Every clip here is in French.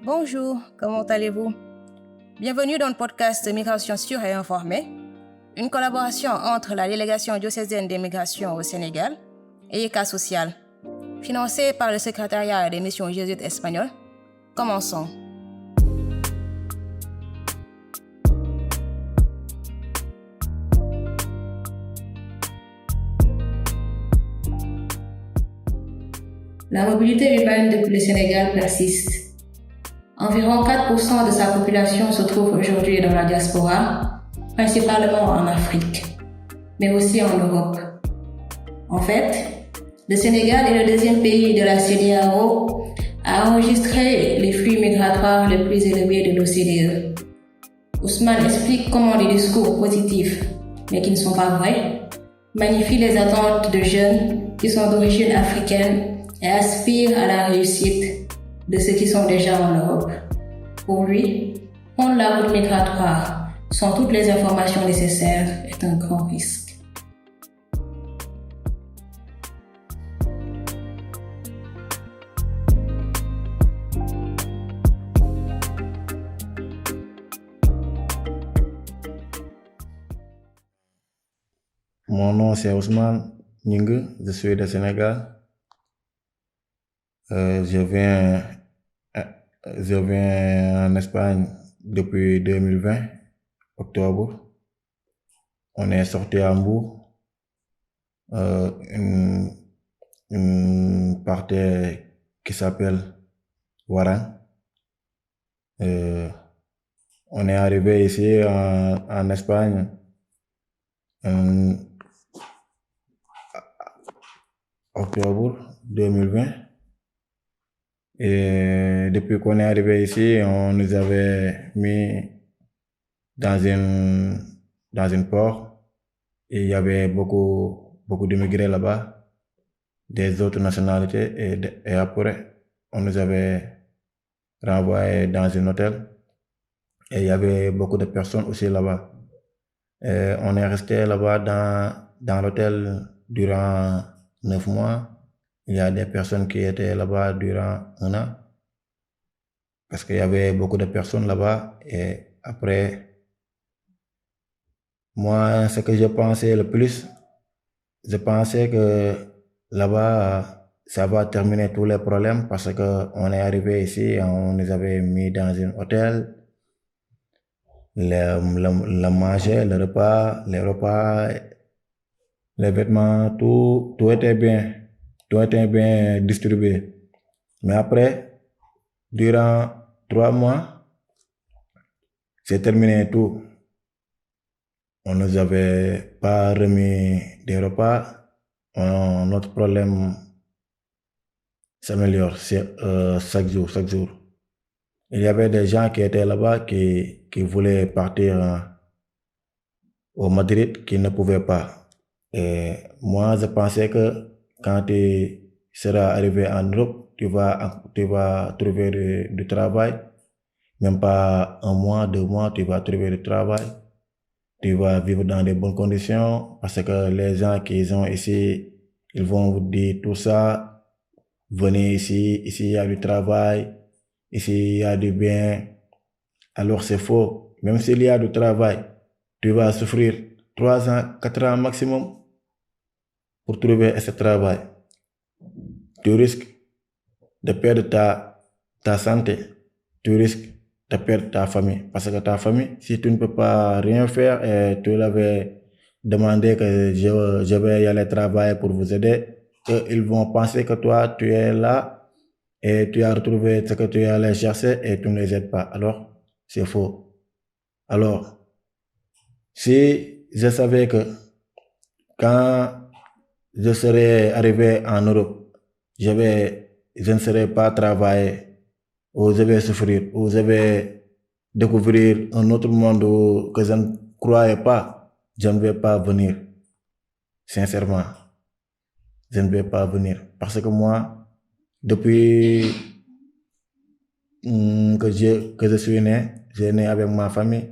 Bonjour, comment allez-vous? Bienvenue dans le podcast Migration sûre et informée, une collaboration entre la délégation diocésaine des migrations au Sénégal et ECA Social, financée par le secrétariat des missions jésuites espagnoles. Commençons. La mobilité urbaine depuis le Sénégal persiste. Environ 4% de sa population se trouve aujourd'hui dans la diaspora, principalement en Afrique, mais aussi en Europe. En fait, le Sénégal est le deuxième pays de la CEDEAO à enregistrer les flux migratoires les plus élevés de l'OCDE. Ousmane explique comment les discours positifs, mais qui ne sont pas vrais, magnifient les attentes de jeunes qui sont d'origine africaine et aspirent à la réussite de ceux qui sont déjà en Europe. Pour lui, prendre la route migratoire sans toutes les informations nécessaires est un grand risque. Mon nom c'est Ousmane Nyingue, je suis du Sénégal. Je viens en Espagne depuis 2020, octobre. On est sorti à Hambourg, une partie qui s'appelle Warang. On est arrivé ici en Espagne en octobre 2020. Et depuis qu'on est arrivé ici, on nous avait mis dans une port et il y avait beaucoup d'immigrés là-bas, des autres nationalités, et après, on nous avait renvoyés dans un hôtel et il y avait beaucoup de personnes aussi là-bas. Et on est resté là-bas dans l'hôtel durant 9 mois. Il y a des personnes qui étaient là-bas durant 1 an parce qu'il y avait beaucoup de personnes là-bas. Et après, moi, ce que je pensais le plus, je pensais que là-bas, ça va terminer tous les problèmes parce qu'on est arrivé ici, on nous avait mis dans un hôtel, le manger, le repas, les repas, les vêtements, tout était bien. Tout était bien distribué. Mais après, durant 3 mois, c'est terminé tout. On ne nous avait pas remis des repas. Notre problème s'améliore chaque jour. Il y avait des gens qui étaient là-bas qui voulaient partir au Madrid, qui ne pouvaient pas. Et moi, je pensais que quand tu seras arrivé en Europe, tu vas trouver du travail. Même pas 1 mois, 2 mois, tu vas trouver du travail. Tu vas vivre dans de bonnes conditions parce que les gens qui sont ici, ils vont vous dire tout ça. Venez ici il y a du travail, ici il y a du bien. Alors c'est faux. Même s'il y a du travail, tu vas souffrir 3 ans, 4 ans maximum pour trouver ce travail. Tu risques de perdre ta santé, tu risques de perdre ta famille. Parce que ta famille, si tu ne peux pas rien faire et tu l'avais demandé que je vais y aller travailler pour vous aider, ils vont penser que toi, tu es là et tu as retrouvé ce que tu es allé chercher et tu ne les aides pas. Alors, c'est faux. Alors, si je savais que quand je serais arrivé en Europe, je ne serais pas travailler, ou je vais souffrir, ou je vais découvrir un autre monde que je ne croyais pas, je ne vais pas venir. Sincèrement, je ne vais pas venir. Parce que moi, depuis que je suis né, j'ai né avec ma famille,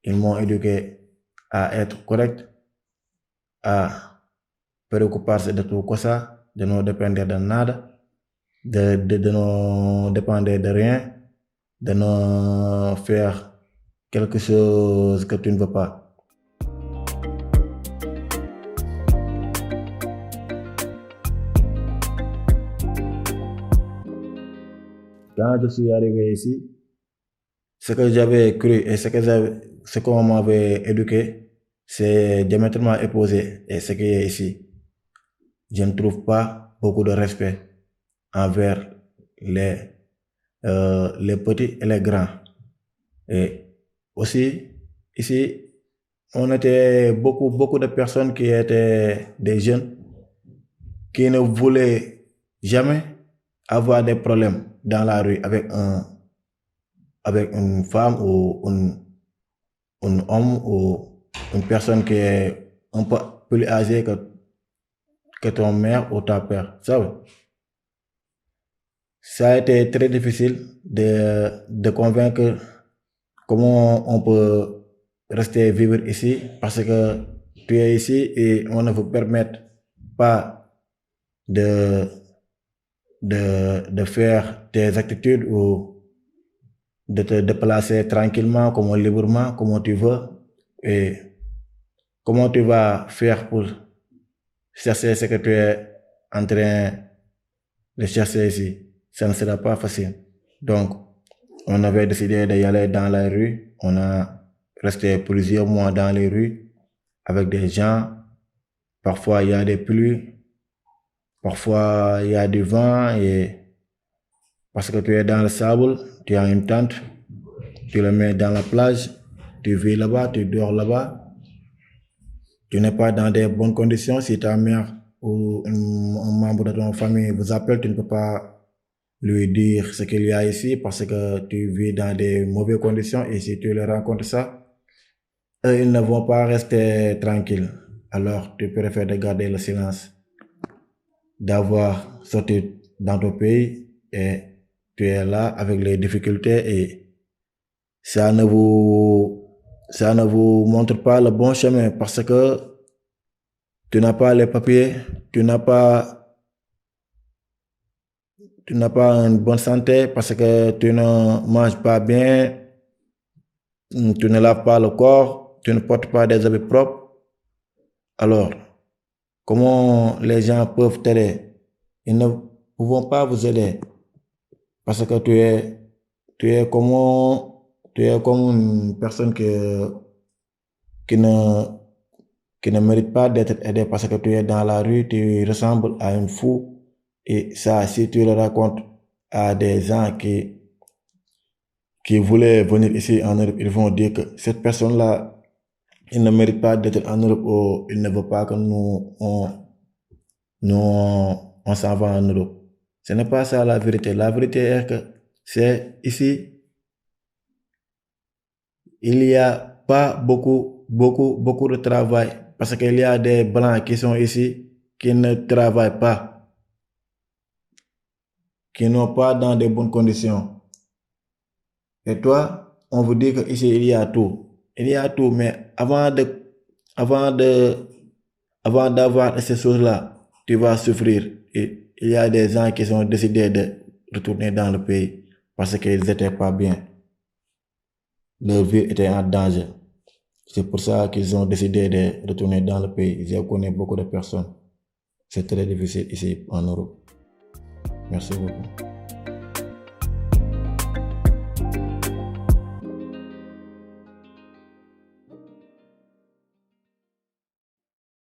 ils m'ont éduqué à être correct, à preocuparse de tout cosa, de no depender de nada, de no depender de rien, de ne faire quelque chose que tu ne veux pas. Quand je suis arrivé ici, ce que j'avais cru et ce qu'on m'avait éduqué, c'est diamétralement opposé et ce qui est ici. Je ne trouve pas beaucoup de respect envers les petits et les grands. Et aussi, ici, on était beaucoup de personnes qui étaient des jeunes qui ne voulaient jamais avoir des problèmes dans la rue avec une femme ou un homme ou une personne qui est un peu plus âgée que ton mère ou ta père, ça a été très difficile de convaincre comment on peut rester vivre ici parce que tu es ici et on ne vous permet pas de faire tes actitudes ou de te déplacer tranquillement, comme librement, comme tu veux. Et comment tu vas faire pour chercher ce que tu es en train de chercher ici? Ça ne sera pas facile. Donc, on avait décidé d'y aller dans la rue. On a resté plusieurs mois dans les rues avec des gens. Parfois, il y a des pluies. Parfois, il y a du vent et parce que tu es dans le sable, tu as une tente, tu le mets dans la plage, tu vis là-bas, tu dors là-bas. Tu n'es pas dans des bonnes conditions. Si ta mère ou un membre de ton famille vous appelle, tu ne peux pas lui dire ce qu'il y a ici parce que tu vis dans des mauvaises conditions et si tu leur racontes ça, eux, ils ne vont pas rester tranquilles. Alors, tu préfères de garder le silence, d'avoir sorti dans ton pays et tu es là avec les difficultés et ça ne vous montre pas le bon chemin parce que tu n'as pas les papiers, tu n'as pas une bonne santé parce que tu ne manges pas bien, tu ne laves pas le corps, tu ne portes pas des habits propres. Alors, comment les gens peuvent t'aider? Ils ne pourront pas vous aider parce que tu es comme une personne qui ne mérite pas d'être aidée parce que tu es dans la rue, tu ressembles à un fou. Et ça, si tu le racontes à des gens qui voulaient venir ici en Europe, ils vont dire que cette personne-là, il ne mérite pas d'être en Europe ou il ne veut pas que on s'en va en Europe. Ce n'est pas ça la vérité. La vérité est que c'est ici, il n'y a pas beaucoup de travail parce qu'il y a des blancs qui sont ici qui ne travaillent pas, qui n'ont pas dans de bonnes conditions. Et toi, on vous dit que ici il y a tout. Il y a tout, mais avant d'avoir ces choses-là, tu vas souffrir. Et il y a des gens qui ont décidé de retourner dans le pays parce qu'ils n'étaient pas bien. Leur vie était en danger. C'est pour ça qu'ils ont décidé de retourner dans le pays. Je connais beaucoup de personnes. C'est très difficile ici en Europe. Merci beaucoup.